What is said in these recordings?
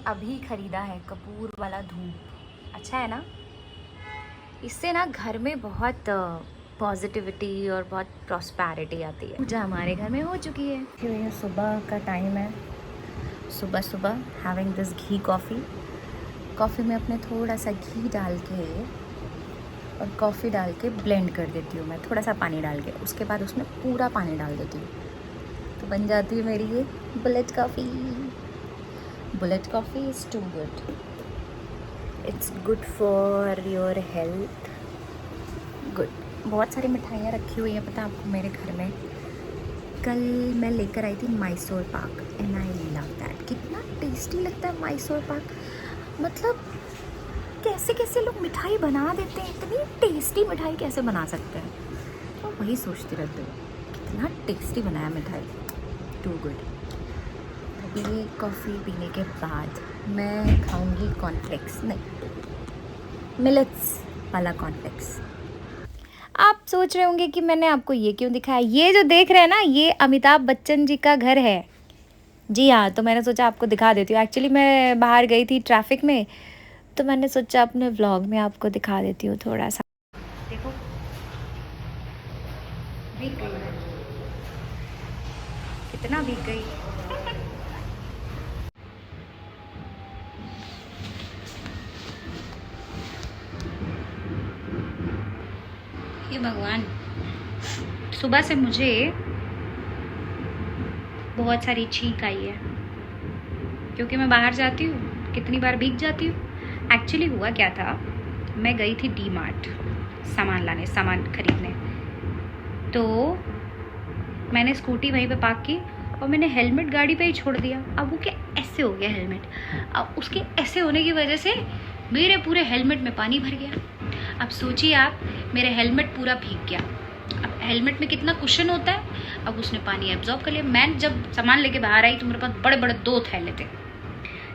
अभी ख़रीदा है कपूर वाला धूप। अच्छा है ना, इससे ना घर में बहुत पॉजिटिविटी और बहुत प्रॉस्पेरिटी आती है। पूजा हमारे घर में हो चुकी है। ये सुबह का टाइम है, सुबह सुबह having this ghee coffee. Coffee में अपने थोड़ा सा घी डाल के और कॉफ़ी डाल के ब्लेंड कर देती हूँ मैं, थोड़ा सा पानी डाल के। उसके बाद उसमें पूरा पानी डाल देती हूँ, तो बन जाती है मेरी ये bullet coffee. Bullet coffee is too good, it's good for your health, good. बहुत सारी मिठाइयाँ रखी हुई हैं पता है आपको मेरे घर में। कल मैं लेकर आई थी Mysore pak and I love that. कितना टेस्टी लगता है मैसूर पाक। मतलब कैसे कैसे लोग मिठाई बना देते हैं, इतनी टेस्टी मिठाई कैसे बना सकते हैं। तो वही सोचती रहती हूँ कितना टेस्टी बनाया मिठाई, टू गुड। अभी ये कॉफ़ी पीने के बाद मैं खाऊंगी कॉर्नफ्लेक्स, नहीं मिलेट्स वाला कॉर्नफ्लेक्स। आप सोच रहे होंगे कि मैंने आपको ये क्यों दिखाया। ये जो देख रहे हैं ना, ये अमिताभ बच्चन जी का घर है। जी हाँ, तो मैंने सोचा आपको दिखा देती हूँ। एक्चुअली मैं बाहर गई थी ट्रैफिक में, तो मैंने सोचा अपने व्लॉग में आपको दिखा देती हूँ थोड़ा सा। देखो भीग गई मैं, कितना भीग गई। हे भगवान, सुबह से मुझे बहुत सारी छींक आई है क्योंकि मैं बाहर जाती हूँ, कितनी बार भीग जाती हूँ। एक्चुअली हुआ क्या था, मैं गई थी डी मार्ट सामान लाने, सामान खरीदने। तो मैंने स्कूटी वहीं पे पार्क की और मैंने हेलमेट गाड़ी पे ही छोड़ दिया। अब वो क्या ऐसे हो गया हेलमेट, अब उसके ऐसे होने की वजह से मेरे पूरे हेलमेट में पानी भर गया। अब सोचिए आप, मेरा हेलमेट पूरा भीग गया। अब हेलमेट में कितना कुशन होता है, अब उसने पानी एब्जॉर्ब कर लिया। मैं जब सामान लेके बाहर आई तो मेरे पास बड़े बड़े 2 थैले थे,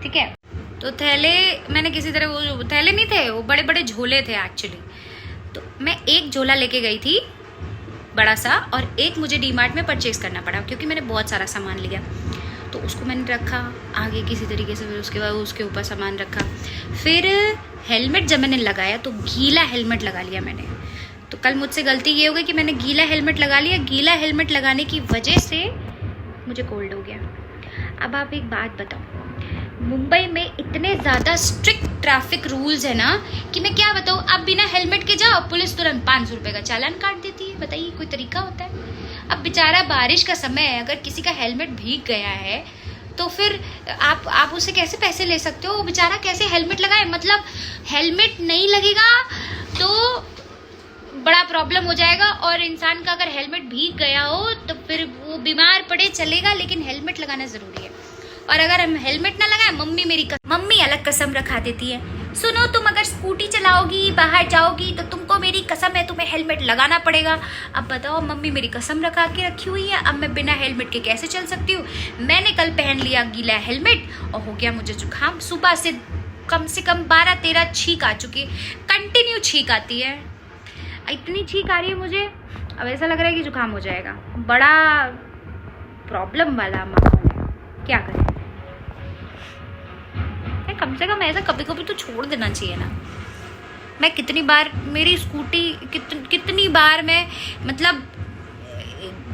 ठीक है। तो थैले मैंने किसी तरह, वो थैले नहीं थे, वो बड़े बड़े झोले थे एक्चुअली। तो मैं एक झोला लेके गई थी बड़ा सा, और एक मुझे डी मार्ट में परचेज़ करना पड़ा क्योंकि मैंने बहुत सारा सामान लिया। तो उसको मैंने रखा आगे किसी तरीके से, फिर उसके बाद उसके ऊपर सामान रखा। फिर हेलमेट जब मैंने लगाया तो गीला हेलमेट लगा लिया मैंने। तो कल मुझसे गलती ये हो गई कि मैंने गीला हेलमेट लगा लिया। गीला हेलमेट लगाने की वजह से मुझे कोल्ड हो गया। अब आप एक बात बताओ, मुंबई में इतने ज़्यादा स्ट्रिक्ट ट्रैफिक रूल्स है ना कि मैं क्या बताऊँ। अब बिना हेलमेट के जाओ, पुलिस तुरंत 500 रुपये का चालान काट देती है। बताइए कोई तरीका होता है। अब बेचारा बारिश का समय है, अगर किसी का हेलमेट भीग गया है तो फिर आप उससे कैसे पैसे ले सकते हो। वो बेचारा कैसे हेलमेट लगाए। मतलब हेलमेट नहीं लगेगा तो बड़ा प्रॉब्लम हो जाएगा, और इंसान का अगर हेलमेट भीग गया हो तो फिर वो बीमार पड़े चलेगा, लेकिन हेलमेट लगाना ज़रूरी है। और अगर हम हेलमेट ना लगाए, मम्मी अलग कसम रखा देती है, सुनो तुम अगर स्कूटी चलाओगी, बाहर जाओगी, तो तुमको मेरी कसम है तुम्हें हेलमेट लगाना पड़ेगा। अब बताओ, मम्मी मेरी कसम रखा के रखी हुई है, अब मैं बिना हेलमेट के कैसे चल सकती हूँ। मैंने कल पहन लिया गीला हेलमेट और हो गया मुझे जुकाम। सुबह से कम 12-13 छींक आ चुकी है, कंटिन्यू छींक आती है। इतनी छींक आ रही है मुझे, अब ऐसा लग रहा है कि जुकाम हो जाएगा। बड़ा प्रॉब्लम वाला माहौल है, क्या करें। कम से कम ऐसा कभी कभी तो छोड़ देना चाहिए ना। मैं कितनी बार मेरी स्कूटी कितनी बार मैं, मतलब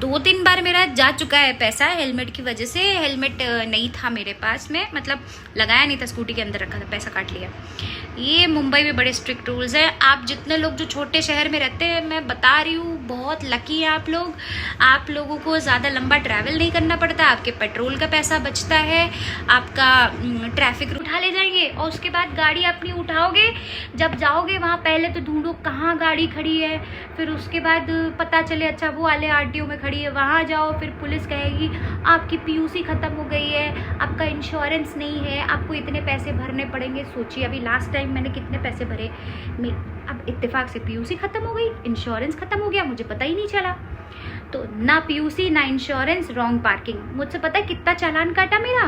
2-3 बार मेरा जा चुका है पैसा हेलमेट की वजह से। हेलमेट नहीं था मेरे पास में, मतलब लगाया नहीं था, स्कूटी के अंदर रखा था, पैसा काट लिया। ये मुंबई में बड़े स्ट्रिक्ट रूल्स हैं। आप जितने लोग जो छोटे शहर में रहते हैं, मैं बता रही हूँ, बहुत लकी हैं आप लोग। आप लोगों को ज़्यादा लंबा ट्रैवल नहीं करना पड़ता, आपके पेट्रोल का पैसा बचता है, आपका ट्रैफिक उठा ले जाएंगे, और उसके बाद गाड़ी अपनी उठाओगे, जब जाओगे वहाँ पहले तो ढूंढो कहाँ गाड़ी खड़ी है, फिर उसके बाद पता चले अच्छा वो वाले आरटीओ में खड़ी है, वहाँ जाओ, फिर पुलिस कहेगी आपकी पीयूसी ख़त्म हो गई है, आपका इंश्योरेंस नहीं है, आपको इतने पैसे भरने पड़ेंगे। सोचिए अभी लास्ट टाइम मैंने कितने पैसे भरे। अब इत्तेफाक से पीयूसी ख़त्म हो गई, इंश्योरेंस ख़त्म हो गया, मुझे पता ही नहीं चला। तो ना पीयूसी ना इंश्योरेंस, रॉन्ग पार्किंग। मुझसे पता है कितना चालान काटा मेरा,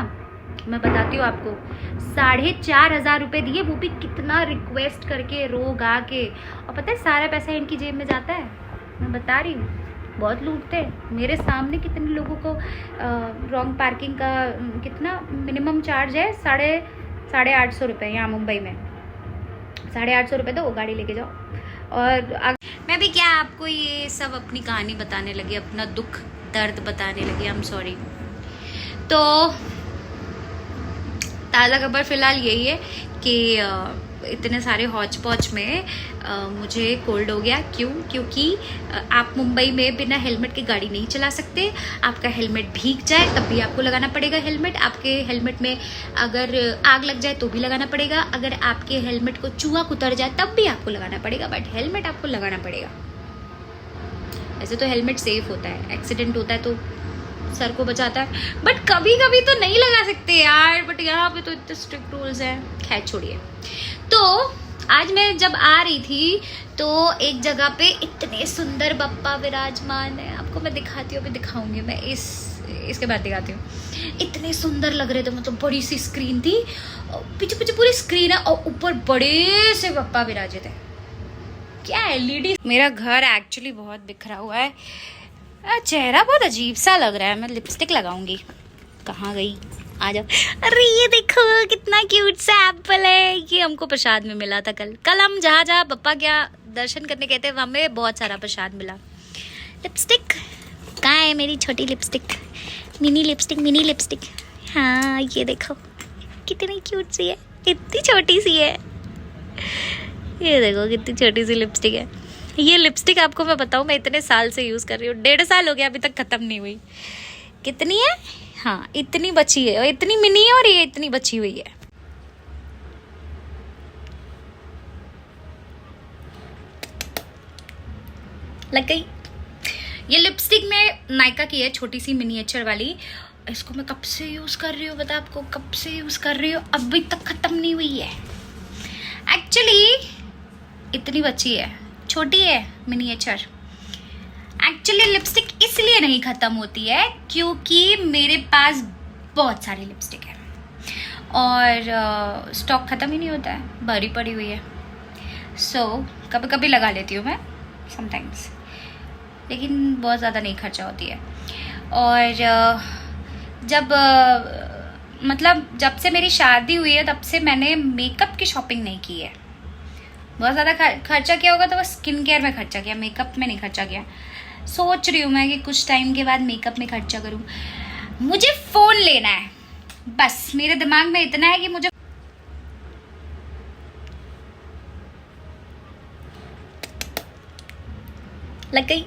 मैं बताती हूँ आपको। 4,500 रुपये दिए, वो भी कितना रिक्वेस्ट करके, रो गा के। और पता है सारा पैसा इनकी जेब में जाता है, मैं बता रही हूँ। बहुत लूटते हैं। मेरे सामने कितने लोगों को रॉन्ग पार्किंग का कितना मिनिमम चार्ज है, ₹850 यहाँ मुंबई में। 850 दो, गाड़ी लेके जाओ। और मैं भी क्या आपको ये सब अपनी कहानी बताने लगी, अपना दुख दर्द बताने लगी। I am sorry. तो ताज़ा खबर फ़िलहाल यही है कि इतने सारे हौच पौच में मुझे कोल्ड हो गया। क्यों? क्योंकि आप मुंबई में बिना हेलमेट के गाड़ी नहीं चला सकते। आपका हेलमेट भीग जाए तब भी आपको लगाना पड़ेगा हेलमेट। आपके हेलमेट में अगर आग लग जाए तो भी लगाना पड़ेगा। अगर आपके हेलमेट को चूहा कुतर जाए तब भी आपको लगाना पड़ेगा, बट हेलमेट आपको लगाना पड़ेगा। ऐसे तो हेलमेट सेफ होता है, एक्सीडेंट होता है तो सर को बचाता है, बट कभी कभी तो नहीं लगा सकते यार। बट यहाँ पे तो इतने स्ट्रिक्ट रूल्स हैं। खैर छोड़िए। तो आज मैं जब आ रही थी तो एक जगह पे इतने सुंदर बप्पा विराजमान है। आपको मैं दिखाती हूँ, अभी दिखाऊंगी मैं, इसके बाद दिखाती हूँ। इतने सुंदर लग रहे थे, मतलब बड़ी सी स्क्रीन थी, पीछे पीछे पूरी स्क्रीन है और ऊपर बड़े से बप्पा विराजे थे। क्या एलईडी। मेरा घर एक्चुअली बहुत बिखरा हुआ है, चेहरा बहुत अजीब सा लग रहा है। मैं लिपस्टिक लगाऊंगी। कहाँ गई? आ जाओ। अरे ये देखो कितना क्यूट सा एप्पल है। ये हमको प्रसाद में मिला था कल हम जहाँ बप्पा क्या दर्शन करने गए थे, वहाँ में बहुत सारा प्रसाद मिला। लिपस्टिक कहाँ है? मेरी छोटी लिपस्टिक, मिनी लिपस्टिक। हाँ ये देखो कितनी क्यूट सी है, कितनी छोटी सी है। ये देखो कितनी छोटी सी लिपस्टिक है। ये लिपस्टिक आपको मैं बताऊँ, मैं इतने साल से यूज़ कर रही हूँ, 1.5 साल हो गया, अभी तक ख़त्म नहीं हुई। कितनी है? हाँ इतनी बची है, और इतनी मिनी है, और ये इतनी बची हुई है। लग गई। ये लिपस्टिक में नायका की है, छोटी सी मिनिएचर वाली। इसको मैं कब से यूज़ कर रही हूँ बता आपको, कब से यूज़ कर रही हूँ, अभी तक ख़त्म नहीं हुई है। एक्चुअली इतनी बची है, छोटी है मिनिएचर। एक्चुअली लिपस्टिक इसलिए नहीं ख़त्म होती है क्योंकि मेरे पास बहुत सारी लिपस्टिक है और स्टॉक ख़त्म ही नहीं होता है, भरी पड़ी हुई है। सो कभी कभी लगा लेती हूँ मैं, समटाइम्स, लेकिन बहुत ज़्यादा नहीं खर्चा होती है। और जब से मेरी शादी हुई है तब से मैंने मेकअप की शॉपिंग नहीं की है। बहुत ज़्यादा खर्चा किया होगा तो वो स्किन केयर में खर्चा किया, मेकअप में नहीं खर्चा किया। सोच रही हूँ मैं कि कुछ टाइम के बाद मेकअप में खर्चा करूँ। मुझे फ़ोन लेना है, बस मेरे दिमाग में इतना है कि मुझे लग गई।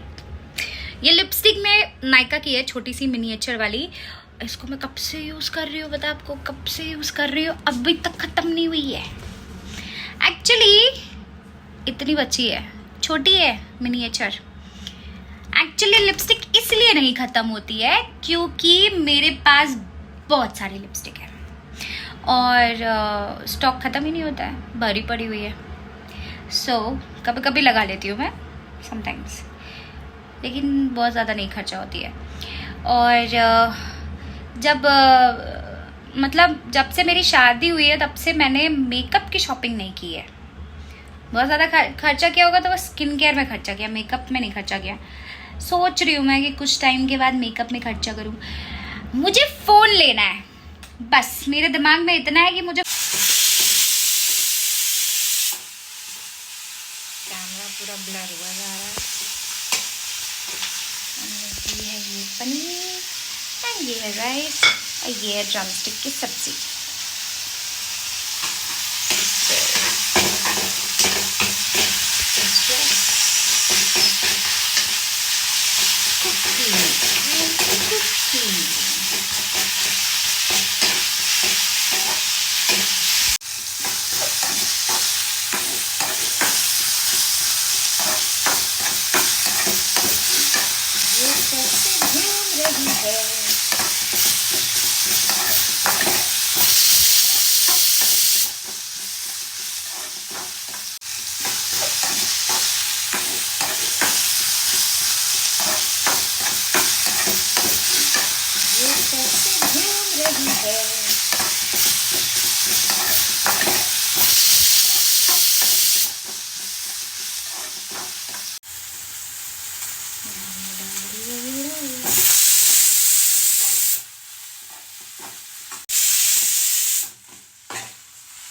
ये लिपस्टिक में नायका की है, छोटी सी मिनिएचर वाली। इसको मैं कब से यूज़ कर रही हूँ बता आपको, कब से यूज़ कर रही हूँ, अभी तक ख़त्म नहीं हुई है। एक्चुअली इतनी बची है, छोटी है मिनिएचर। एक्चुअली लिपस्टिक इसलिए नहीं ख़त्म होती है क्योंकि मेरे पास बहुत सारी लिपस्टिक है और स्टॉक ख़त्म ही नहीं होता है, भरी पड़ी हुई है। सो कभी कभी लगा लेती हूँ मैं, समटाइम्स, लेकिन बहुत ज़्यादा नहीं खर्चा होती है। और जब से मेरी शादी हुई है तब से मैंने मेकअप की शॉपिंग नहीं की है। बहुत ज़्यादा खर्चा किया होगा तो वो स्किन केयर में खर्चा किया, मेकअप में नहीं खर्चा किया। सोच रही हूँ मैं कि कुछ टाइम के बाद मेकअप में खर्चा करूँ। मुझे फ़ोन लेना है, बस मेरे दिमाग में इतना है कि मुझे। कैमरा पूरा ब्लर हुआ जा रहा है। ये है ये पनीर, एंड ये है राइस, और ये है ड्रमस्टिक की सब्जी।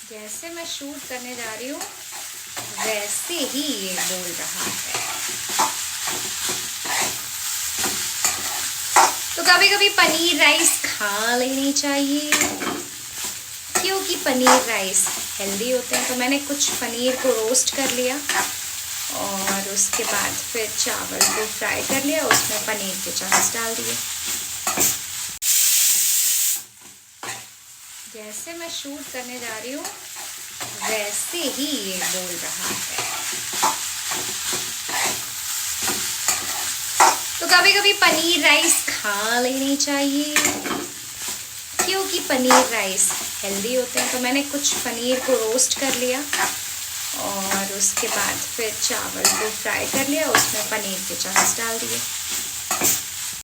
जैसे मैं शूट करने जा रही हूँ वैसे ही ये बोल रहा है। तो कभी कभी पनीर राइस खा लेनी चाहिए क्योंकि पनीर राइस हेल्दी होते हैं। तो मैंने कुछ पनीर को रोस्ट कर लिया और उसके बाद फिर चावल को फ्राई कर लिया, उसमें पनीर के चंक्स डाल दिए। जैसे मैं शूट करने जा रही हूँ वैसे ही ये बोल रहा है। तो कभी कभी पनीर राइस खा लेनी चाहिए क्योंकि पनीर राइस हेल्दी होते हैं। तो मैंने कुछ पनीर को रोस्ट कर लिया और उसके बाद फिर चावल को फ्राई कर लिया, उसमें पनीर के चंक्स डाल दिए।